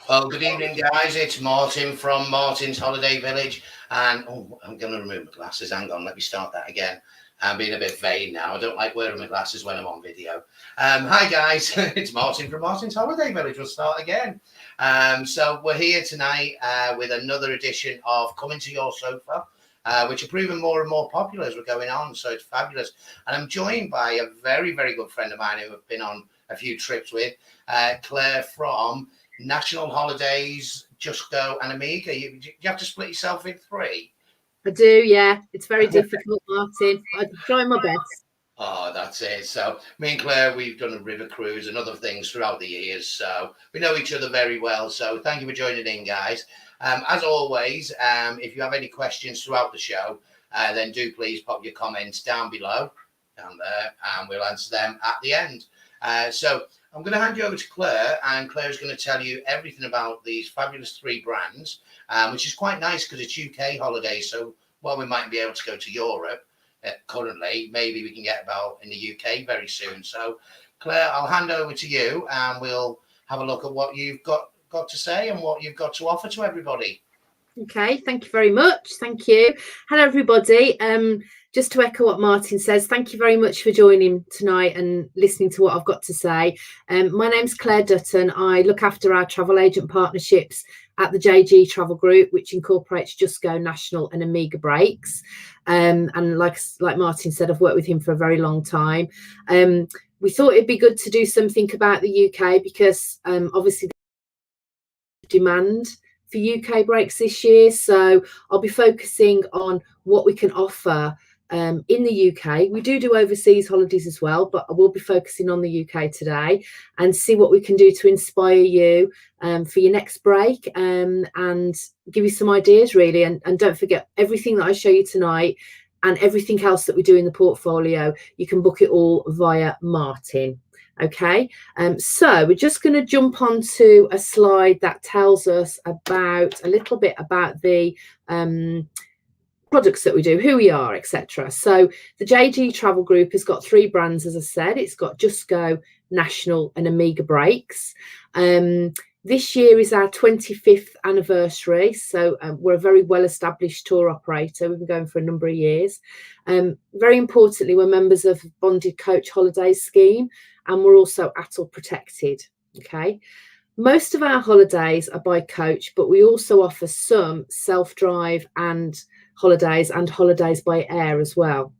Well, good evening, guys. It's Martin from Martin's Holiday Village. And I'm going to remove my glasses. Hang on, let me start that again. I'm being a bit vain now. I don't like wearing my glasses when I'm on video. Hi, guys. It's Martin from Martin's Holiday Village. We'll start again. So we're here tonight with another edition of Coming to Your Sofa, which are proving more and more popular as we're going on. So it's fabulous. And I'm joined by a very, very good friend of mine who I've been on a few trips with, Claire from National Holidays, Just Go and Amiga. You have to split yourself in three. I do, yeah. It's very difficult, Martin. I'm trying my best. Oh, that's it. So me and Claire, we've done a river cruise and other things throughout the years. So we know each other very well. So thank you for joining in, guys. As always, if you have any questions throughout the show, then do please pop your comments down below, down there, and we'll answer them at the end. So I'm going to hand you over to Claire, and Claire's going to tell you everything about these fabulous three brands, which is quite nice because it's UK holidays. So while we might be able to go to Europe currently, maybe we can get about in the UK very soon. So Claire, I'll hand over to you, and we'll have a look at what you've got to say and what you've got to offer to everybody. Okay, thank you very much. Thank you. Hello, everybody. Just to echo what Martin says, thank you very much for joining tonight and listening to what I've got to say. My name's Claire Dutton. I look after our travel agent partnerships at the JG Travel Group, which incorporates Just Go, National and Amiga Breaks. And like Martin said, I've worked with him for a very long time. We thought it'd be good to do something about the UK because obviously the demand for UK breaks this year. So I'll be focusing on what we can offer in the UK. We do overseas holidays as well, but I will be focusing on the UK today and see what we can do to inspire you for your next break and give you some ideas really. And don't forget, everything that I show you tonight and everything else that we do in the portfolio, you can book it all via Martin. Okay, so we're just going to jump onto a slide that tells us about a little bit about the products that we do, who we are, etc. So the JG Travel Group has got three brands, as I said. It's got Just Go, National and Amiga Breaks. This year is our 25th anniversary, so we're a very well-established tour operator. We've been going for a number of years. Very importantly, we're members of Bonded Coach Holidays scheme, and we're also ATOL protected. Okay, most of our holidays are by coach, but we also offer some self-drive and holidays by air as well.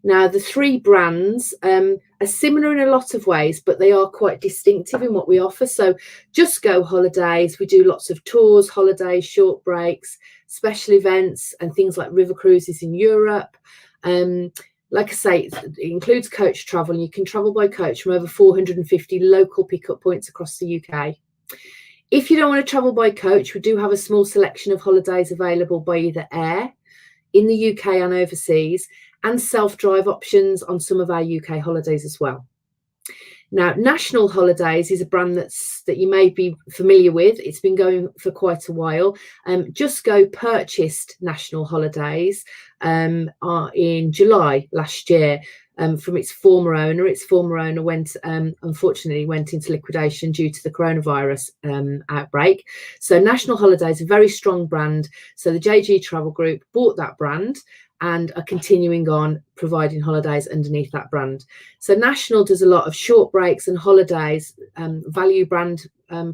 Now, the three brands are similar in a lot of ways, but they are quite distinctive in what we offer. So Just Go Holidays, we do lots of tours, holidays, short breaks, special events, and things like river cruises in Europe. Like I say, it includes coach travel, and you can travel by coach from over 450 local pickup points across the UK. If you don't want to travel by coach, we do have a small selection of holidays available by either air in the UK and overseas, and self-drive options on some of our UK holidays as well. Now, National Holidays is a brand that you may be familiar with. It's been going for quite a while. Just Go purchased National Holidays in July last year from its former owner. Its former owner unfortunately went into liquidation due to the coronavirus outbreak. So National Holidays, a very strong brand. So the JG Travel Group bought that brand and are continuing on providing holidays underneath that brand. So National does a lot of short breaks and holidays, value brand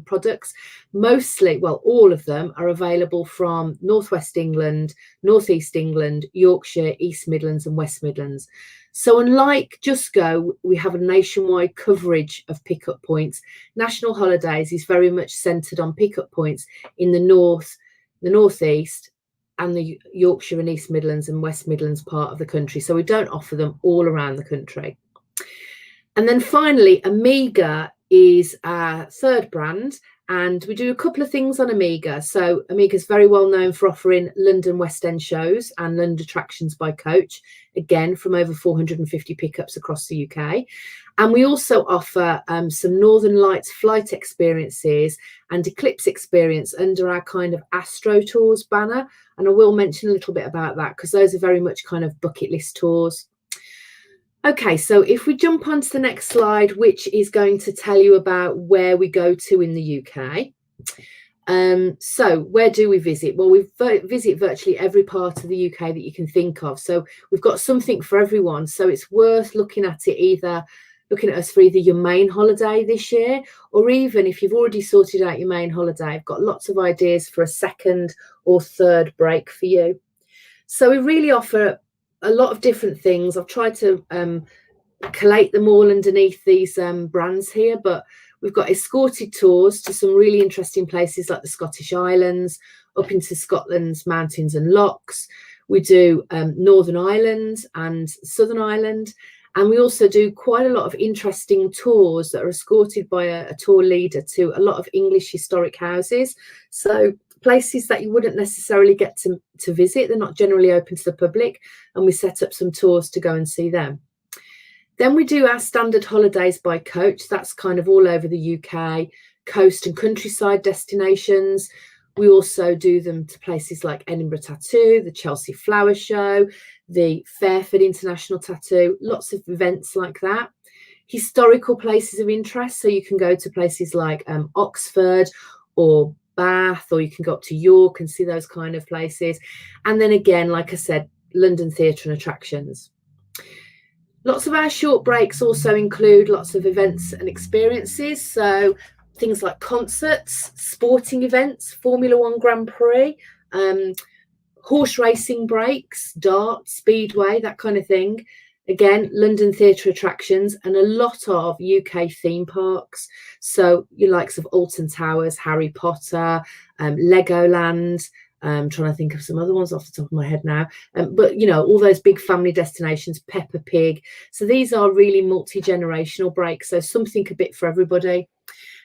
products. Mostly, well, all of them are available from Northwest England, Northeast England, Yorkshire, East Midlands and West Midlands. So unlike Just Go, we have a nationwide coverage of pickup points. National Holidays is very much centred on pickup points in the north, the northeast, and the Yorkshire and East Midlands and West Midlands part of the country. So we don't offer them all around the country. And then finally, Amiga is our third brand, and we do a couple of things on Amiga. So Amiga is very well known for offering London West End shows and London attractions by coach, again from over 450 pickups across the UK. And we also offer some Northern Lights flight experiences and eclipse experience under our kind of Astro Tours banner. And I will mention a little bit about that because those are very much kind of bucket list tours. Okay, so if we jump onto the next slide, which is going to tell you about where we go to in the UK. So where do we visit? Well, we visit virtually every part of the UK that you can think of. So we've got something for everyone. So it's worth looking at us for either your main holiday this year, or even if you've already sorted out your main holiday, I've got lots of ideas for a second or third break for you. So we really offer a lot of different things. I've tried to collate them all underneath these brands here, but we've got escorted tours to some really interesting places like the Scottish Islands, up into Scotland's mountains and lochs. We do Northern Ireland and Southern Ireland, and we also do quite a lot of interesting tours that are escorted by a tour leader to a lot of English historic houses. So places that you wouldn't necessarily get to visit. They're not generally open to the public, and we set up some tours to go and see them. Then we do our standard holidays by coach. That's kind of all over the UK, coast and countryside destinations. We also do them to places like Edinburgh Tattoo, the Chelsea Flower Show, the Fairford International Tattoo, lots of events like that. Historical places of interest. So you can go to places like Oxford or Bath, or you can go up to York and see those kind of places. And then again, like I said, London theatre and attractions. Lots of our short breaks also include lots of events and experiences. So things like concerts, sporting events, Formula One Grand Prix, horse racing breaks, darts, speedway, that kind of thing. Again, London theatre attractions, and a lot of UK theme parks. So your likes of Alton Towers, Harry Potter, Legoland. I'm trying to think of some other ones off the top of my head now. But, you know, all those big family destinations, Peppa Pig. So these are really multi-generational breaks. So something a bit for everybody.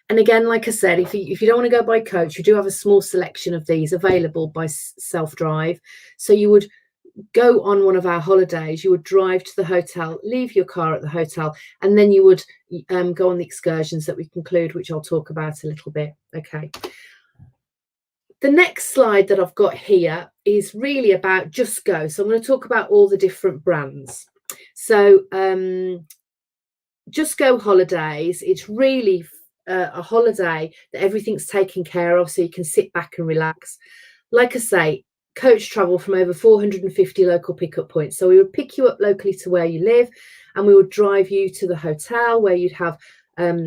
And again, like I said, if you don't want to go by coach, you do have a small selection of these available by self-drive. So you would go on one of our holidays, you would drive to the hotel, leave your car at the hotel, and then you would go on the excursions that we conclude, which I'll talk about a little bit. Okay. The next slide that I've got here is really about Just Go. So I'm going to talk about all the different brands. So Just Go Holidays, it's really a holiday that everything's taken care of, so you can sit back and relax. Like I say, coach travel from over 450 local pickup points. So we would pick you up locally to where you live, and we would drive you to the hotel where you'd have 2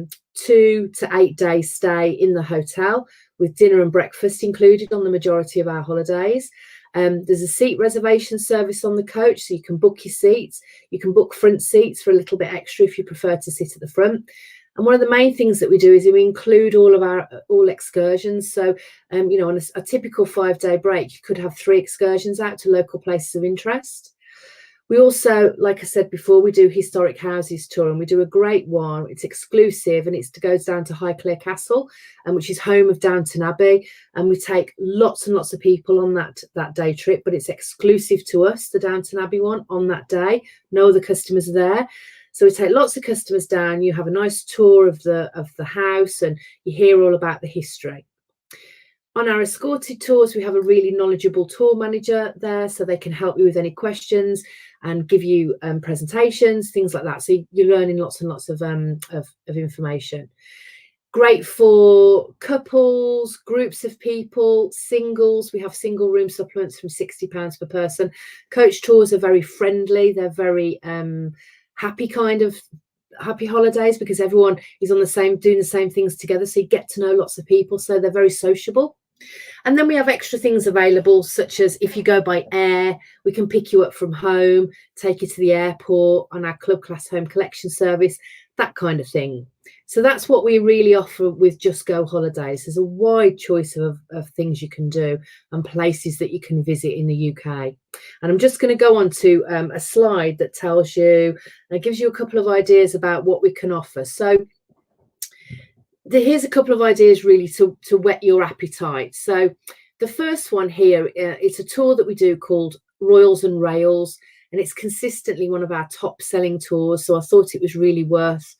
to 8 days stay in the hotel, with dinner and breakfast included on the majority of our holidays. There's a seat reservation service on the coach, so you can book your seats. You can book front seats for a little bit extra if you prefer to sit at the front. And one of the main things that we do is we include all excursions. So, you know, on a typical 5-day break, you could have 3 excursions out to local places of interest. We also, like I said before, we do historic houses tour, and we do a great one. It's exclusive, and it goes down to Highclere Castle, which is home of Downton Abbey. And we take lots and lots of people on that day trip, but it's exclusive to us, the Downton Abbey one, on that day. No other customers are there. So we take lots of customers down. You have a nice tour of the house, and you hear all about the history. On our escorted tours, we have a really knowledgeable tour manager there, so they can help you with any questions and give you presentations, things like that. So you're learning lots and lots of information. Great for couples, groups of people, singles. We have single room supplements from £60 per person. Coach tours are very friendly. They're very happy holidays, because everyone is doing the same things together. So you get to know lots of people. So they're very sociable. And then we have extra things available, such as if you go by air, we can pick you up from home, take you to the airport on our club class home collection service, that kind of thing. So that's what we really offer with Just Go Holidays. There's a wide choice of things you can do and places that you can visit in the UK. And I'm just going to go on to a slide that tells you, gives you a couple of ideas about what we can offer. So here's a couple of ideas really to whet your appetite. So the first one here, it's a tour that we do called Royals and Rails, and it's consistently one of our top selling tours. So I thought it was really worth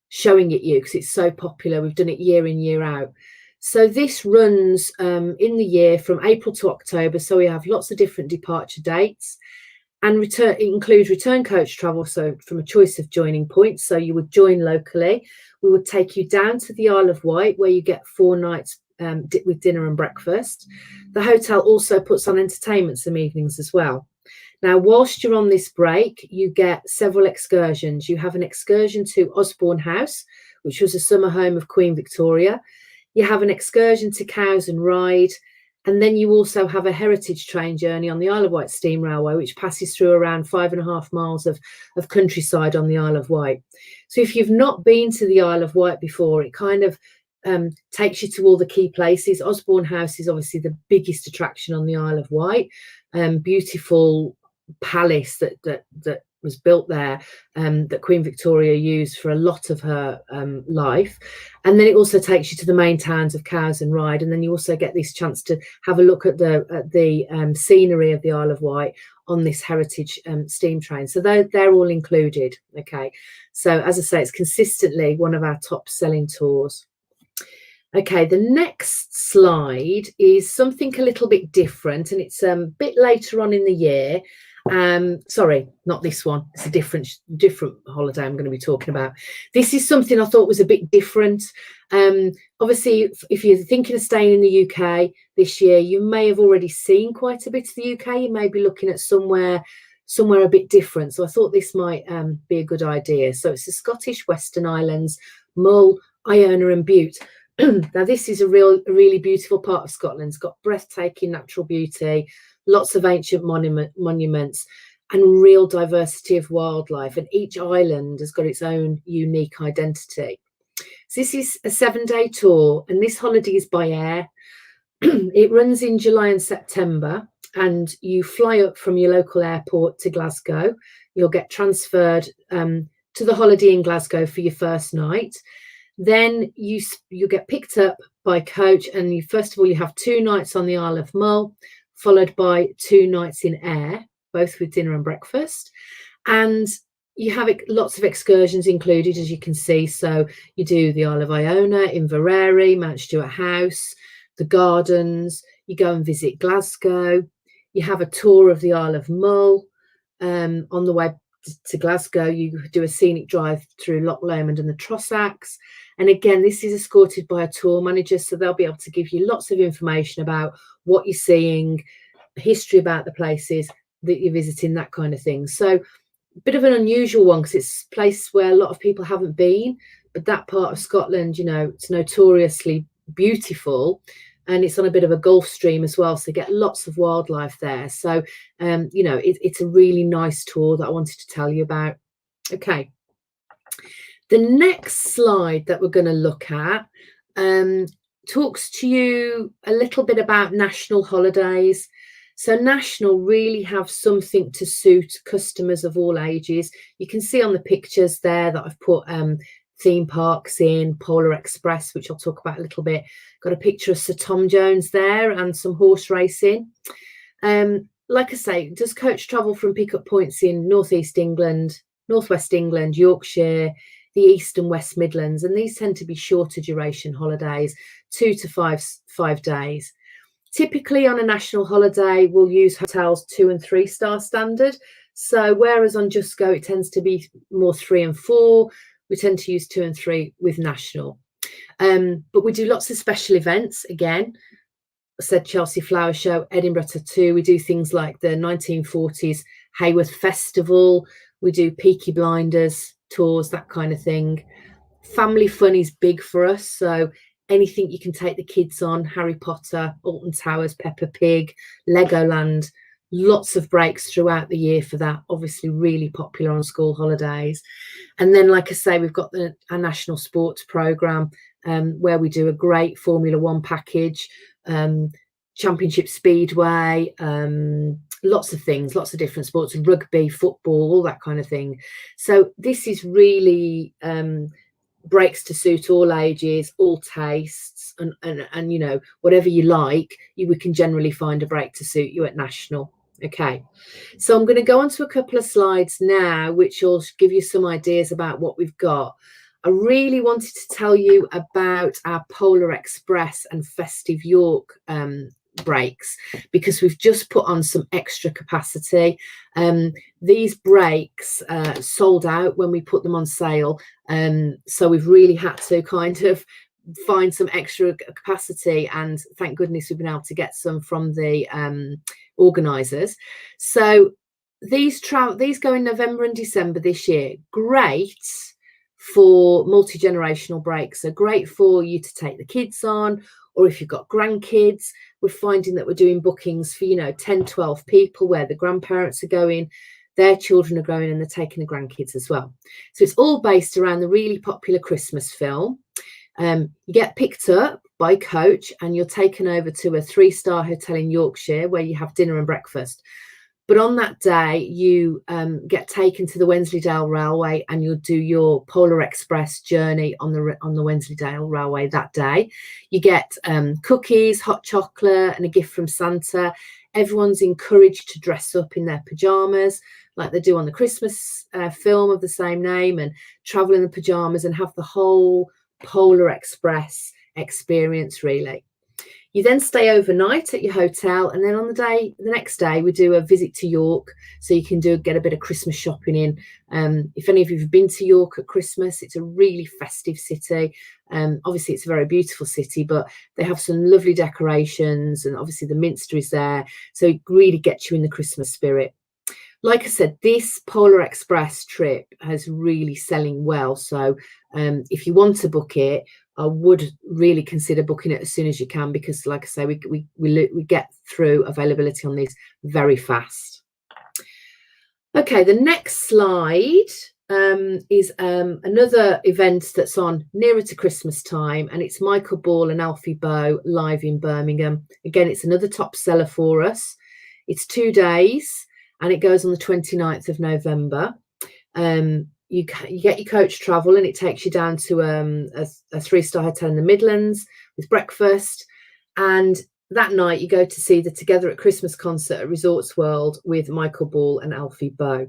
showing it you, because it's so popular. We've done it year in, year out. So this runs in the year from April to October. So we have lots of different departure dates, and it includes return coach travel. So from a choice of joining points, so you would join locally. We would take you down to the Isle of Wight, where you get 4 nights with dinner and breakfast. The hotel also puts on entertainment some evenings as well. Now, whilst you're on this break, you get several excursions. You have an excursion to Osborne House, which was a summer home of Queen Victoria. You have an excursion to Cows and Ride. And then you also have a heritage train journey on the Isle of Wight Steam Railway, which passes through around 5.5 miles of countryside on the Isle of Wight. So if you've not been to the Isle of Wight before, it kind of takes you to all the key places. Osborne House is obviously the biggest attraction on the Isle of Wight. Beautiful palace that was built there, that Queen Victoria used for a lot of her life. And then it also takes you to the main towns of Cows and Ride, and then you also get this chance to have a look at the scenery of the Isle of Wight on this heritage steam train. So they're all included. Okay, so as I say, it's consistently one of our top selling tours. Okay, the next slide is something a little bit different, and it's a bit later on in the year. Sorry, not this one. It's a different holiday I'm going to be talking about. This is something I thought was a bit different. Obviously, if you're thinking of staying in the UK this year, you may have already seen quite a bit of the UK. You may be looking at somewhere a bit different. So I thought this might be a good idea. So it's the Scottish Western Islands, Mull, Iona and Bute. Now, this is a really beautiful part of Scotland. It's got breathtaking natural beauty, lots of ancient monuments, and real diversity of wildlife. And each island has got its own unique identity. So this is a 7-day tour, and this holiday is by air. It runs in July and September, and you fly up from your local airport to Glasgow. You'll get transferred to the holiday in Glasgow for your first night. Then you get picked up by coach, and first of all, you have 2 nights on the Isle of Mull, followed by 2 nights in Ayr, both with dinner and breakfast. And you have lots of excursions included, as you can see. So you do the Isle of Iona, Inverary, Mount Stuart House, the gardens. You go and visit Glasgow. You have a tour of the Isle of Mull. On the way to Glasgow, you do a scenic drive through Loch Lomond and the Trossachs. And again, this is escorted by a tour manager, so they'll be able to give you lots of information about what you're seeing, history about the places that you're visiting, that kind of thing. So a bit of an unusual one, because it's a place where a lot of people haven't been, but that part of Scotland, you know, it's notoriously beautiful, and it's on a bit of a Gulf Stream as well, so you get lots of wildlife there. So you know, it's a really nice tour that I wanted to tell you about. Okay, the next slide that we're going to look at talks to you a little bit about national holidays. So national really have something to suit customers of all ages. You can see on the pictures there that I've put theme parks in, Polar Express, which I'll talk about a little bit. Got a picture of Sir Tom Jones there and some horse racing. Like I say, does coach travel from pickup points in Northeast England, Northwest England, Yorkshire, the East and West Midlands, and these tend to be shorter duration holidays, 2 to 5 days. Typically on a national holiday, we'll use hotels 2 and 3 star standard. So whereas on Just Go, it tends to be more 3 and 4, we tend to use 2 and 3 with national. But we do lots of special events. Again, I said Chelsea Flower Show, Edinburgh Tattoo. We do things like the 1940s Haworth Festival. We do Peaky Blinders tours, that kind of thing. Family fun is big for us. So anything you can take the kids on, Harry Potter, Alton Towers, Peppa Pig, Legoland, lots of breaks throughout the year for that. Obviously really popular on school holidays. And then, like I say, we've got our national sports programme, where we do a great Formula One package, Championship Speedway, lots of things, lots of different sports, rugby, football, all that kind of thing. So this is really breaks to suit all ages, all tastes, and you know, whatever you like, we can generally find a break to suit you at national. Okay, so I'm going to go on to a couple of slides now, which will give you some ideas about what we've got. I really wanted to tell you about our Polar Express and Festive York breaks, because we've just put on some extra capacity. These breaks sold out when we put them on sale, so we've really had to kind of find some extra capacity, and thank goodness we've been able to get some from the organisers. So these go in November and December this year. Great for multi-generational breaks, so great for you to take the kids on, or if you've got grandkids. We're finding that we're doing bookings for 10, 12 people where the grandparents are going, their children are going, and they're taking the grandkids as well. So it's all based around the really popular Christmas film. You get picked up by coach and you're taken over to a 3-star hotel in Yorkshire where you have dinner and breakfast. But on that day, you get taken to the Wensleydale Railway and you'll do your Polar Express journey on the Wensleydale Railway that day. You get cookies, hot chocolate, and a gift from Santa. Everyone's encouraged to dress up in their pajamas like they do on the Christmas film of the same name, and travel in the pajamas and have the whole Polar Express experience, really. You then stay overnight at your hotel, and then on the next day, we do a visit to York, so you can get a bit of Christmas shopping in. If any of you have been to York at Christmas, it's a really festive city. Obviously, it's a very beautiful city, but they have some lovely decorations, and obviously the Minster is there, so it really gets you in the Christmas spirit. Like I said, this Polar Express trip has really selling well. So if you want to book it, I would really consider booking it as soon as you can, because like I say, we get through availability on these very fast. Okay, the next slide is another event that's on nearer to Christmas time, and it's Michael Ball and Alfie Bow live in Birmingham. Again, it's another top seller for us. It's 2 days and it goes on the 29th of November. You get your coach travel, and it takes you down to a 3-star hotel in the Midlands with breakfast. And that night you go to see the Together at Christmas concert at Resorts World with Michael Ball and Alfie Bow.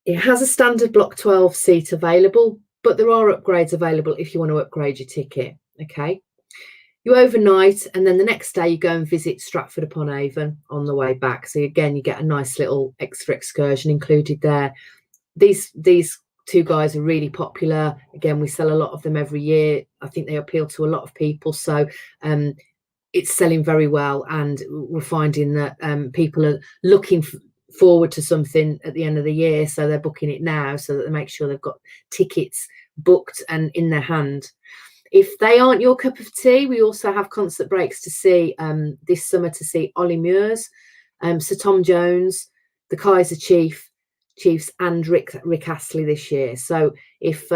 It has a standard Block 12 seat available, but there are upgrades available if you want to upgrade your ticket. Okay. You overnight, and then the next day you go and visit Stratford-upon-Avon on the way back. So again, you get a nice little extra excursion included there. These 2 guys are really popular. Again, we sell a lot of them every year. I think they appeal to a lot of people. So it's selling very well, and we're finding that people are looking forward to something at the end of the year. So they're booking it now so that they make sure they've got tickets booked and in their hand. If they aren't your cup of tea, we also have concert breaks to see this summer, to see Ollie Mures, Sir Tom Jones, the Kaiser Chiefs, and Rick Astley this year. So if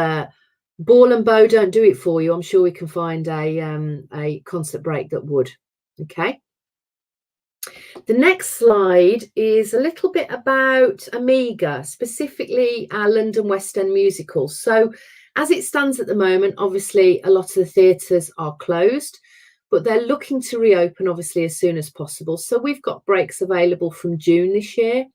Ball and Bow don't do it for you, I'm sure we can find a concert break that would. Okay. The next slide is a little bit about Amiga, specifically our London West End musicals. So as it stands at the moment, obviously a lot of the theatres are closed, but they're looking to reopen obviously as soon as possible. So we've got breaks available from June this year.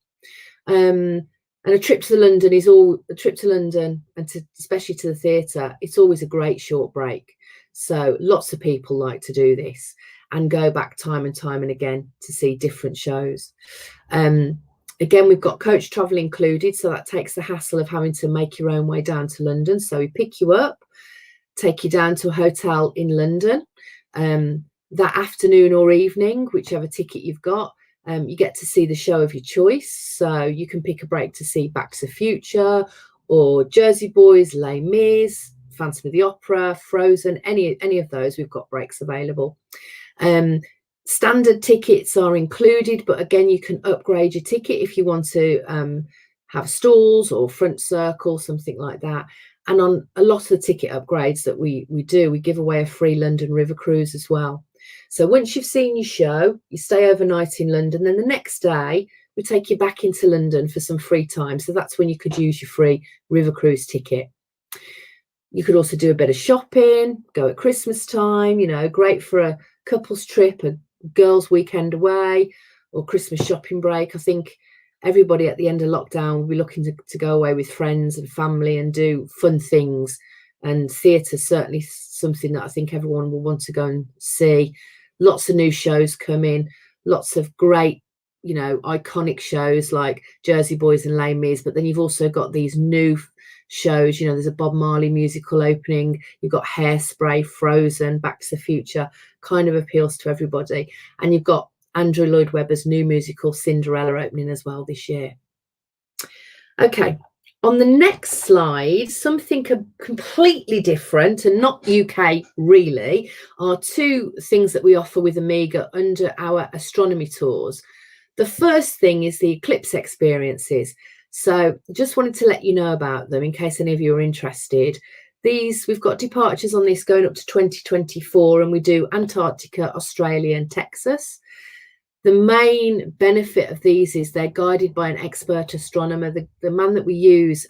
And a trip to London and especially to the theatre, it's always a great short break. So lots of people like to do this and go back time and time and again to see different shows. Again, we've got coach travel included, so that takes the hassle of having to make your own way down to London. So we pick you up, take you down to a hotel in London. That afternoon or evening, whichever ticket you've got, you get to see the show of your choice. So you can pick a break to see Back to the Future or Jersey Boys, Les Mis, Phantom of the Opera, Frozen, any of those. We've got breaks available. Standard tickets are included, but again, you can upgrade your ticket if you want to have stalls or front circle, something like that. And on a lot of the ticket upgrades that we do, we give away a free London River cruise as well. So once you've seen your show, you stay overnight in London, then the next day we take you back into London for some free time. So that's when you could use your free river cruise ticket. You could also do a bit of shopping, go at Christmas time, great for a couple's trip, a girls' weekend away, or Christmas shopping break. I think everybody at the end of lockdown will be looking to go away with friends and family and do fun things. And theatre is certainly something that I think everyone will want to go and see. Lots of new shows come in, lots of great, you know, iconic shows like Jersey Boys and Les Mis, but then you've also got these new shows. You know, there's a Bob Marley musical opening, you've got Hairspray, Frozen, Back to the Future, kind of appeals to everybody. And you've got Andrew Lloyd Webber's new musical Cinderella opening as well this year. Okay, on the next slide, something completely different and not UK really, are two things that we offer with Amiga under our astronomy tours. The first thing is the eclipse experiences. So just wanted to let you know about them in case any of you are interested. We've got departures on this going up to 2024, and we do Antarctica, Australia and Texas. The main benefit of these is they're guided by an expert astronomer. The man that we use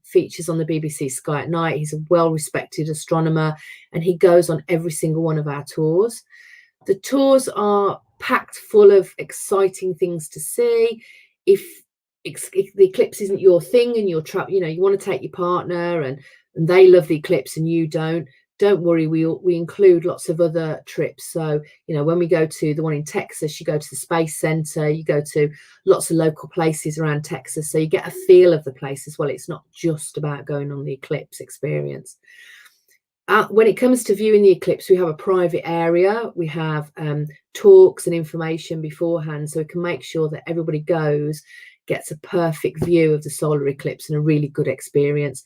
features on the BBC Sky at Night. He's a well-respected astronomer, and he goes on every single one of our tours. The tours are packed full of exciting things to see. If the eclipse isn't your thing and you're you know, you want to take your partner and they love the eclipse and you don't worry, we include lots of other trips. So, you know, when we go to the one in Texas, you go to the Space Center, you go to lots of local places around Texas, so you get a feel of the place as well. It's not just about going on the eclipse experience. When it comes to viewing the eclipse, we have a private area. We have talks and information beforehand, so we can make sure that everybody gets a perfect view of the solar eclipse and a really good experience.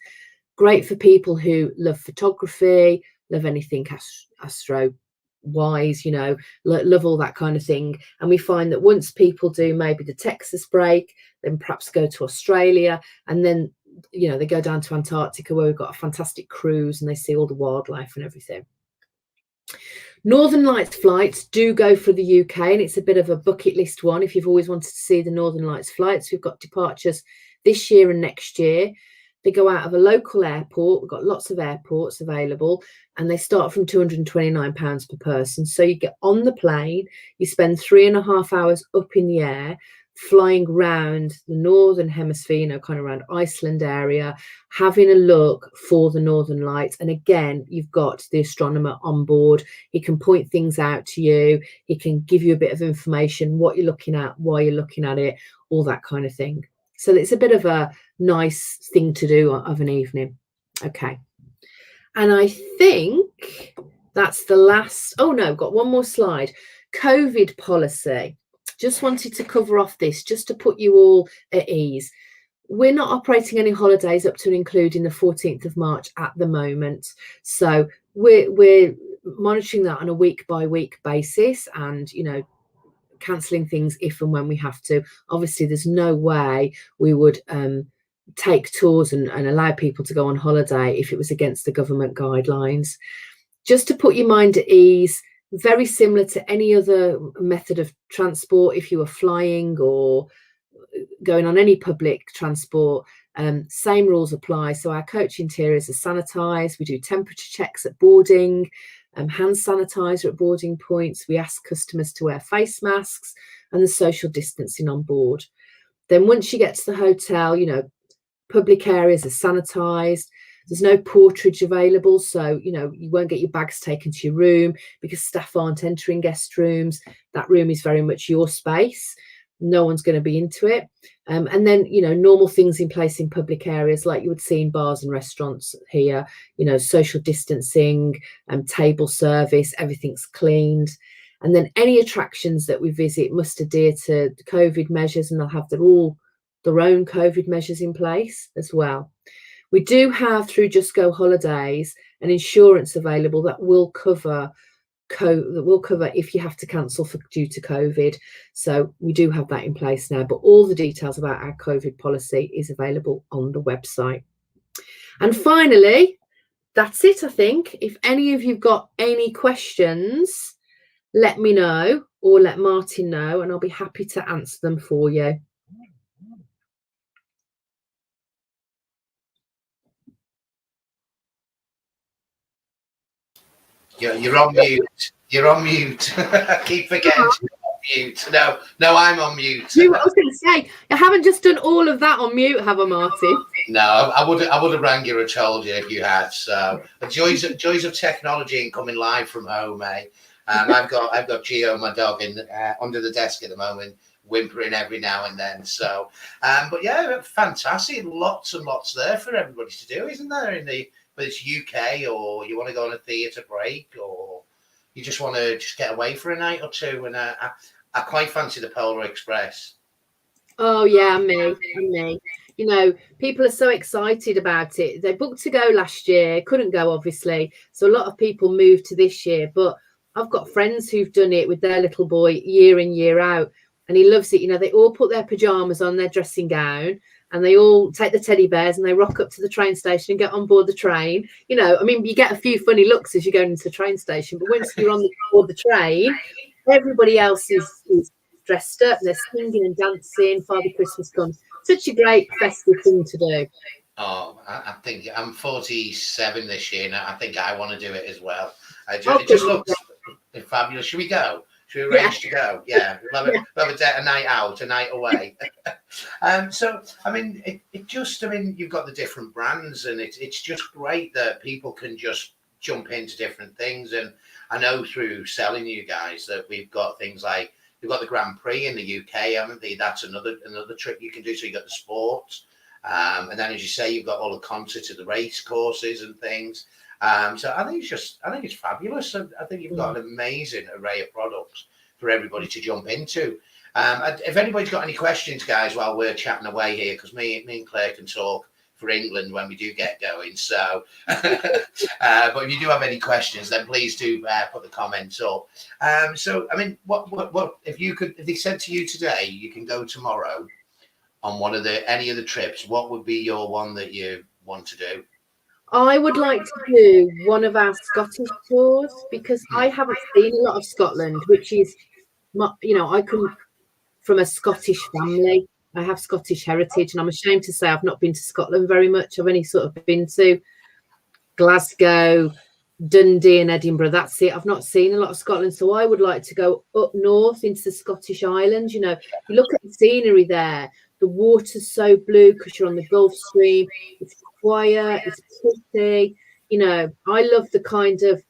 Great for people who love photography, love anything astro wise, you know, love all that kind of thing. And we find that once people do maybe the Texas break, then perhaps go to Australia, and then, you know, they go down to Antarctica where we've got a fantastic cruise and they see all the wildlife and everything. Northern Lights flights do go for the UK, and it's a bit of a bucket list one if you've always wanted to see the Northern Lights flights. We've got departures this year and next year. They go out of a local airport. We've got lots of airports available, and they start from £229 per person. So you get on the plane, you spend 3.5 hours up in the air, flying round the northern hemisphere, you know, kind of around Iceland area, having a look for the Northern Lights. And again, you've got the astronomer on board. He can point things out to you. He can give you a bit of information, what you're looking at, why you're looking at it, all that kind of thing. So it's a bit of a nice thing to do of an evening. Okay. And I think that's the last. Oh no, got one more slide. COVID policy. Just wanted to cover off this just to put you all at ease. We're not operating any holidays up to and including the 14th of March at the moment. So we're monitoring that on a week by week basis, and, you know, cancelling things if and when we have to. Obviously, there's no way we would take tours and allow people to go on holiday if it was against the government guidelines. Just to put your mind at ease, very similar to any other method of transport, if you were flying or going on any public transport, same rules apply. So our coach interiors are sanitised. We do temperature checks at boarding, hand sanitizer at boarding points. We ask customers to wear face masks, and the social distancing on board. Then once you get to the hotel, you know, public areas are sanitised. There's no porterage available, so, you know, you won't get your bags taken to your room because staff aren't entering guest rooms. That room is very much your space. No one's going to be into it. And then, you know, normal things in place in public areas like you would see in bars and restaurants here, you know, social distancing, table service, everything's cleaned. And then any attractions that we visit must adhere to the COVID measures, and they'll have their own COVID measures in place as well. We do have, through Just Go Holidays, an insurance available that will cover if you have to cancel due to COVID. So we do have that in place now, but all the details about our COVID policy is available on the website. And finally, that's it, I think. If any of you've got any questions, let me know or let Martin know, and I'll be happy to answer them for you. You're on mute. You're on mute. I keep forgetting you're on mute. No, I'm on mute. I was going to say, I haven't just done all of that on mute, have I, Martin? No, I would have rang you or told you if you had. So the joys of technology and coming live from home, eh? I've got Gio, my dog, under the desk at the moment, whimpering every now and then. So, but yeah, fantastic. Lots and lots there for everybody to do, isn't there? Whether it's UK or you want to go on a theatre break or you just want to just get away for a night or two. And I quite fancy the Polar Express. Oh yeah, me. You know, people are so excited about it. They booked to go last year, couldn't go obviously. So a lot of people moved to this year. But I've got friends who've done it with their little boy year in, year out. And he loves it. You know, they all put their pajamas on, their dressing gown, and they all take the teddy bears and they rock up to the train station and get on board the train. You know, I mean, you get a few funny looks as you're going into the train station, but once you're on board the train, everybody else is dressed up, they're singing and dancing. Father Christmas comes. Such a great festive thing to do. Oh, I think I'm 47 this year, and I think I want to do it as well. It just looks fabulous. Should we go? Should we arrange to go? Yeah, we'll have a night out, a night away. So, I mean, you've got the different brands, and it's just great that people can just jump into different things. And I know through selling you guys that we've got things like we've got the Grand Prix in the UK, haven't we? That's another trip you can do. So you got the sports, and then as you say, you've got all the concerts at the race courses and things. So I think it's fabulous. I think you've got an amazing array of products for everybody to jump into. If anybody's got any questions, guys, while we're chatting away here, because me and Claire can talk for England when we do get going. So, but if you do have any questions, then please do put the comments up. So, I mean, what if they said to you today, you can go tomorrow on any of the trips, what would be your one that you want to do? I would like to do one of our Scottish tours because I haven't seen a lot of Scotland, which is, you know, I come from a Scottish family. I have Scottish heritage, and I'm ashamed to say I've not been to Scotland very much. I've only sort of been to Glasgow, Dundee and Edinburgh. That's it. I've not seen a lot of Scotland. So I would like to go up north into the Scottish Islands. You know, you look at the scenery there. The water's so blue because you're on the Gulf Stream. It's quiet, it's pretty. You know, I love the kind of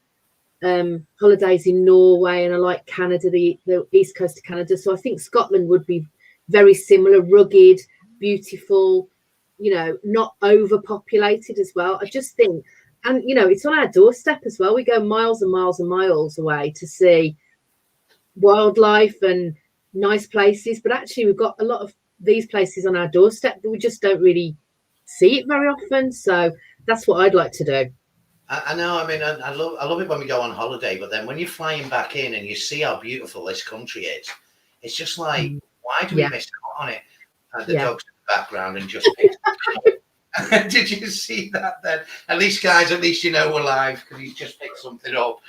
holidays in Norway, and I like Canada, the east coast of Canada. So I think Scotland would be very similar, rugged, beautiful, you know, not overpopulated as well. I just think, and you know, it's on our doorstep as well. We go miles and miles and miles away to see wildlife and nice places, but actually we've got a lot of these places on our doorstep, but we just don't really see it very often. So that's what I'd like to do. I know. I mean, I love it when we go on holiday, but then when you're flying back in and you see how beautiful this country is, it's just like, why do we miss out on it? And the dogs in the background and just. Did you see that then? At least, guys, you know we're live because he's just picked something up.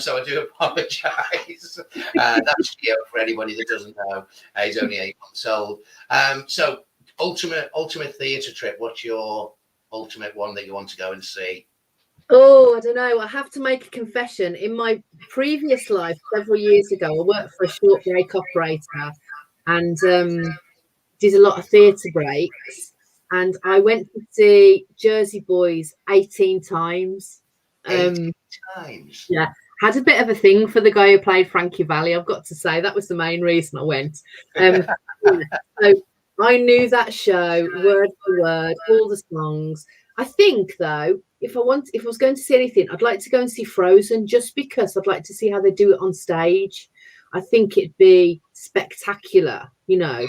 So I do apologise. That's Gio for anybody that doesn't know. He's only 8 months old. So ultimate theatre trip. What's your ultimate one that you want to go and see? Oh, I don't know. I have to make a confession. In my previous life, several years ago, I worked for a short break operator and did a lot of theatre breaks. And I went to see Jersey Boys 18 times. 18 times? Yeah. Had a bit of a thing for the guy who played Frankie Valli, I've got to say. That was the main reason I went. So I knew that show word for word, all the songs. I think, though, if I was going to see anything, I'd like to go and see Frozen just because I'd like to see how they do it on stage. I think it'd be spectacular, you know.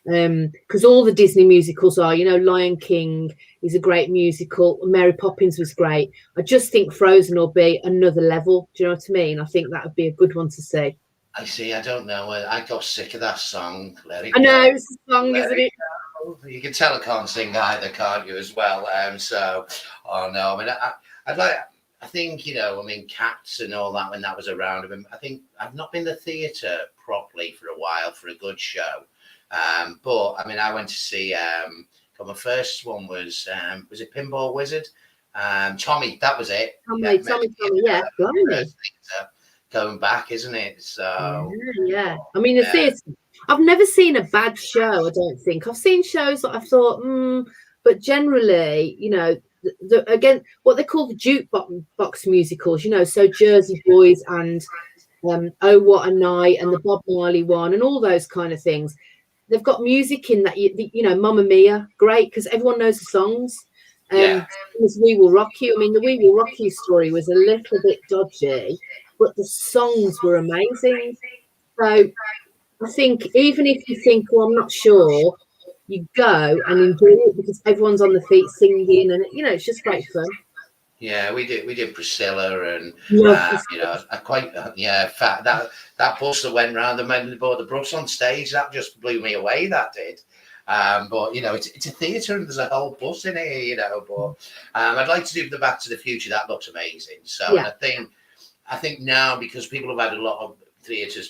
Because all the Disney musicals are, you know, Lion King is a great musical. Mary Poppins was great. I just think Frozen will be another level. Do you know what I mean? I think that would be a good one to see. I see. I don't know. I got sick of that song. I know it's a song, isn't it? You can tell I can't sing either, can't you? As well. So, oh no. I mean, I think, you know, I mean, Cats and all that when that was around. I mean, I think I've not been to theatre properly for a while for a good show. But I mean, I went to see. My first one was it Pinball Wizard? Tommy, that was it. Tommy, yeah. Going back, isn't it? So yeah. I mean, the theatre. I've never seen a bad show. I don't think I've seen shows that I thought, but generally, you know, again, what they call the jukebox musicals. You know, so Jersey Boys and Oh What a Night and the Bob Marley one and all those kind of things. They've got music in that, you know, Mamma Mia, great, because everyone knows the songs. Yeah. We Will Rock You. I mean, the We Will Rock You story was a little bit dodgy, but the songs were amazing. So I think even if you think, well, I'm not sure, you go and enjoy it because everyone's on the feet singing, and you know, it's just great fun. Yeah, we did Priscilla, and Love you know, I quite yeah, that bus that went round and when they brought the Brooks on stage, that just blew me away. That did. But you know, it's a theatre and there's a whole bus in here, you know. But I'd like to do the Back to the Future. That looks amazing. So, and Yeah, I think now because people have had a lot of theatre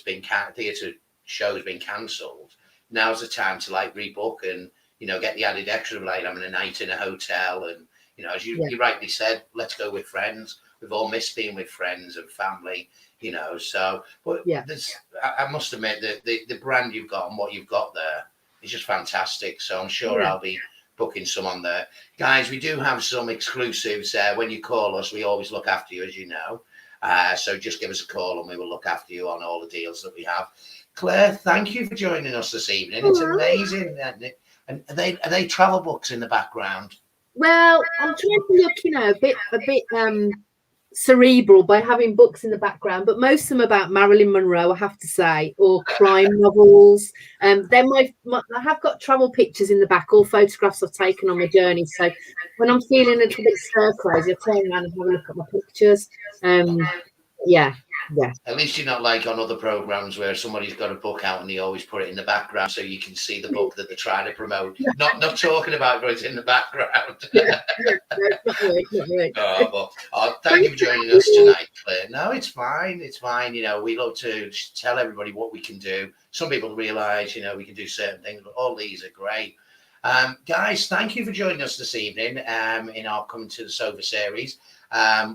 shows been cancelled, now's the time to like rebook and you know get the added extra of like having a night in a hotel and you know as yeah, you rightly said, let's go with friends. We've all missed being with friends and family, you know. So, but yeah, there's I must admit that the brand you've got and what you've got there is just fantastic. So I'm sure yeah. I'll be booking some on there. Guys, we do have some exclusives. When you call us, we always look after you, as you know. So just give us a call and we will look after you on all the deals that we have. Claire, thank you for joining us this evening. It's amazing. And are they travel books in the background? Well, I'm trying to look, you know, a bit cerebral by having books in the background, but most of them about Marilyn Monroe, I have to say, or crime novels. Then I have got travel pictures in the back, all photographs I've taken on my journey. So when I'm feeling a little bit stir crazy, I turn around and have a look at my pictures. Yeah, yeah. At least you're not like on other programs where somebody's got a book out and they always put it in the background so you can see the book that they're trying to promote. Not talking about, but it's in the background. Yeah, yeah, no, not really, not really. Thank you for joining us tonight, Claire. No, it's fine. It's fine. You know, we love to tell everybody what we can do. Some people realise, you know, we can do certain things, but all these are great. Guys, thank you for joining us this evening in our Coming to the Sofa series.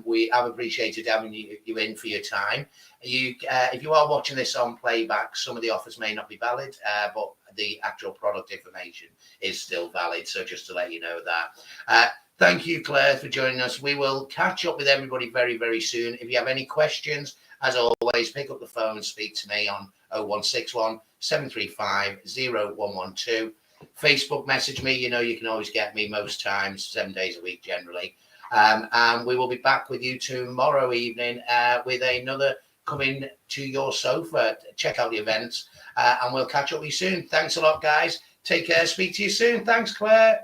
We have appreciated having you in for your time. If you are watching this on playback, some of the offers may not be valid, but the actual product information is still valid. So just to let you know that. Thank you, Claire, for joining us. We will catch up with everybody very, very soon. If you have any questions, as always, pick up the phone and speak to me on 0161 735 0112. Facebook message me. You know, you can always get me most times, 7 days a week generally. And we will be back with you tomorrow evening with another Coming to Your Sofa. Check out the events and we'll catch up with you soon. Thanks a lot, guys. Take care. Speak to you soon. Thanks, Claire.